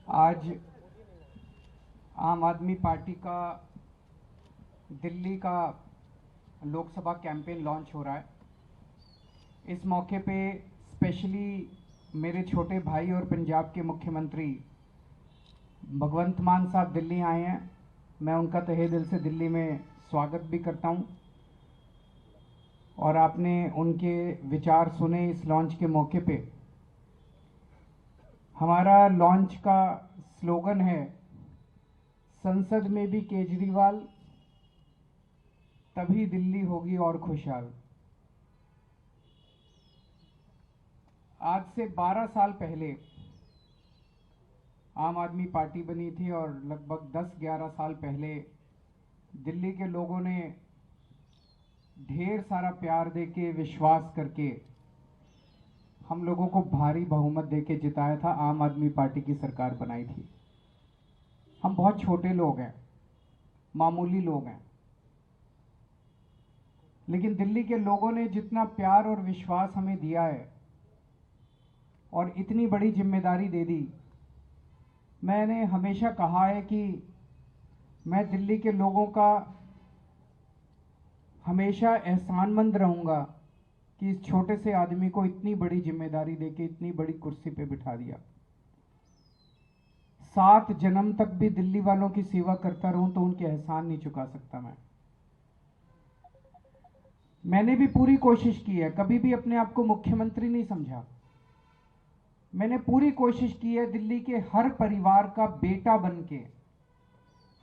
आज आम आदमी पार्टी का दिल्ली का लोकसभा कैंपेन लॉन्च हो रहा है। इस मौके पे स्पेशली मेरे छोटे भाई और पंजाब के मुख्यमंत्री भगवंत मान साहब दिल्ली आए हैं। मैं उनका तहे दिल से दिल्ली में स्वागत भी करता हूं और आपने उनके विचार सुने इस लॉन्च के मौके पे। हमारा लॉन्च का स्लोगन है, संसद में भी केजरीवाल तभी दिल्ली होगी और खुशहाल। आज से 12 साल पहले आम आदमी पार्टी बनी थी और लगभग 10-11 साल पहले दिल्ली के लोगों ने ढेर सारा प्यार देके, विश्वास करके हम लोगों को भारी बहुमत देके जिताया था। आम आदमी पार्टी की सरकार बनाई थी। हम बहुत छोटे लोग हैं, मामूली लोग हैं, लेकिन दिल्ली के लोगों ने जितना प्यार और विश्वास हमें दिया है और इतनी बड़ी जिम्मेदारी दे दी। मैंने हमेशा कहा है कि मैं दिल्ली के लोगों का हमेशा एहसानमंद रहूंगा कि इस छोटे से आदमी को इतनी बड़ी जिम्मेदारी देके इतनी बड़ी कुर्सी पे बिठा दिया। 7 जन्म तक भी दिल्ली वालों की सेवा करता रहूं तो उनके एहसान नहीं चुका सकता। मैंने भी पूरी कोशिश की है, कभी भी अपने आप को मुख्यमंत्री नहीं समझा। मैंने पूरी कोशिश की है दिल्ली के हर परिवार का बेटा बनके,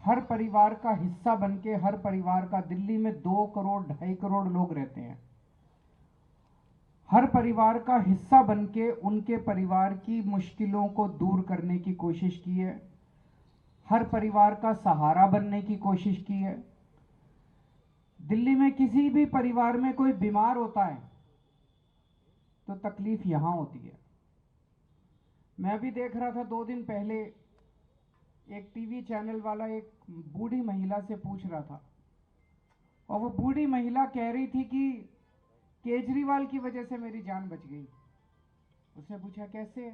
हर परिवार का हिस्सा बनके, हर परिवार का, दिल्ली में 2 करोड़ 2.5 करोड़ लोग रहते हैं, हर परिवार का हिस्सा बनके उनके परिवार की मुश्किलों को दूर करने की कोशिश की है, हर परिवार का सहारा बनने की कोशिश की है। दिल्ली में किसी भी परिवार में कोई बीमार होता है तो तकलीफ यहां होती है। मैं भी देख रहा था 2 दिन पहले एक टीवी चैनल वाला एक बूढ़ी महिला से पूछ रहा था और वो बूढ़ी महिला कह रही थी कि केजरीवाल की वजह से मेरी जान बच गई। उसने पूछा कैसे?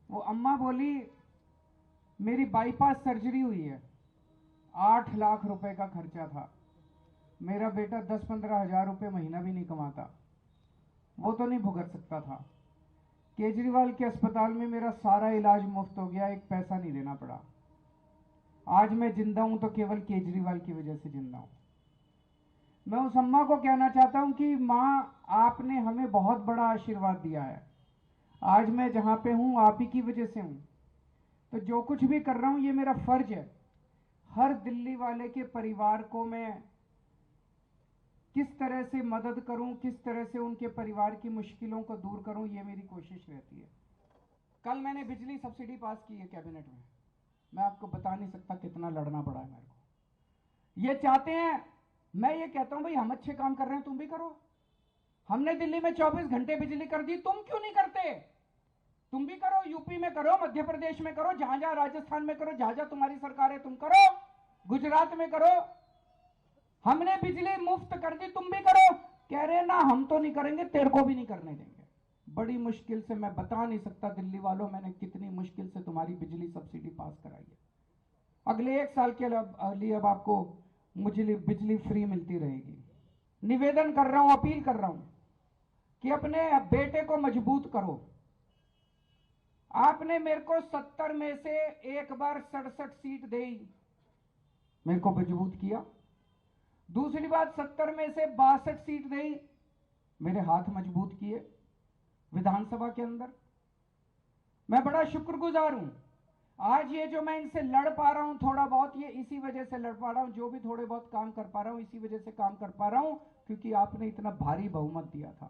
वो अम्मा बोली, मेरी बाईपास सर्जरी हुई है, 8 लाख रुपए का खर्चा था, मेरा बेटा 10-15 हजार रुपए महीना भी नहीं कमाता, वो तो नहीं भुगत सकता था। केजरीवाल के अस्पताल में मेरा सारा इलाज मुफ्त हो गया, एक पैसा नहीं देना पड़ा। आज मैं जिंदा हूं तो केवल केजरीवाल की वजह से जिंदा हूं। मैं उस अम्मा को कहना चाहता हूं कि माँ, आपने हमें बहुत बड़ा आशीर्वाद दिया है। आज मैं जहां पे हूं आप ही की वजह से हूं। तो जो कुछ भी कर रहा हूं ये मेरा फर्ज है। हर दिल्ली वाले के परिवार को मैं किस तरह से मदद करूं, किस तरह से उनके परिवार की मुश्किलों को दूर करूं, ये मेरी कोशिश रहती है। कल मैंने बिजली सब्सिडी पास की है कैबिनेट में। मैं आपको बता नहीं सकता कितना लड़ना पड़ा है मेरे को। ये चाहते हैं, मैं ये कहता हूं भाई हम अच्छे काम कर रहे हैं, तुम भी करो। हमने दिल्ली में 24 घंटे बिजली कर दी, तुम क्यों नहीं करते? तुम भी करो, यूपी में करो, मध्य प्रदेश में करो, जहां जहां, राजस्थान में करो, जहां जहां तुम्हारी सरकार है तुम करो, गुजरात में करो। हमने बिजली मुफ्त कर दी, तुम भी करो। कह रहे ना हम तो नहीं करेंगे, तेरे को भी नहीं करने देंगे। बड़ी मुश्किल से, मैं बता नहीं सकता दिल्ली वालों मैंने कितनी मुश्किल से तुम्हारी बिजली सब्सिडी पास कराई है। अगले 1 साल के लिए अब आपको मुझे बिजली फ्री मिलती रहेगी। निवेदन कर रहा हूं, अपील कर रहा हूं कि अपने बेटे को मजबूत करो। आपने मेरे को 70 में से एक बार 67 सीट दी, मेरे को मजबूत किया। दूसरी बात, 70 में से 62 सीट दी, मेरे हाथ मजबूत किए विधानसभा के अंदर। मैं बड़ा शुक्रगुजार हूं। आज ये जो मैं इनसे लड़ पा रहा हूं थोड़ा बहुत, ये इसी वजह से लड़ पा रहा हूं। जो भी थोड़े बहुत काम कर पा रहा हूं इसी वजह से काम कर पा रहा हूं, क्योंकि आपने इतना भारी बहुमत दिया था।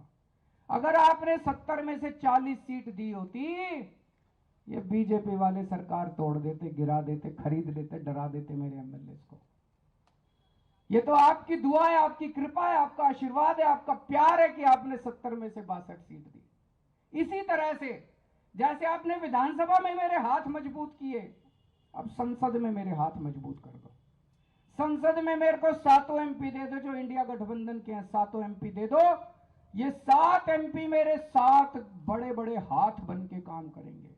अगर आपने 70 में से 40 सीट दी होती, ये बीजेपी वाले सरकार तोड़ देते, गिरा देते, खरीद लेते, डरा देते मेरे एमएलए को। ये तो आपकी दुआ है, आपकी कृपा है, आपका आशीर्वाद है, आपका प्यार है कि आपने 70 में से 62 सीट दी। इसी तरह से जैसे आपने विधानसभा में मेरे हाथ मजबूत किए, अब संसद में मेरे हाथ मजबूत कर दो। संसद में मेरे को 7 एमपी दे दो, जो इंडिया गठबंधन के हैं 7 एमपी दे दो। ये 7 एमपी मेरे 7 बड़े बड़े हाथ बन के काम करेंगे।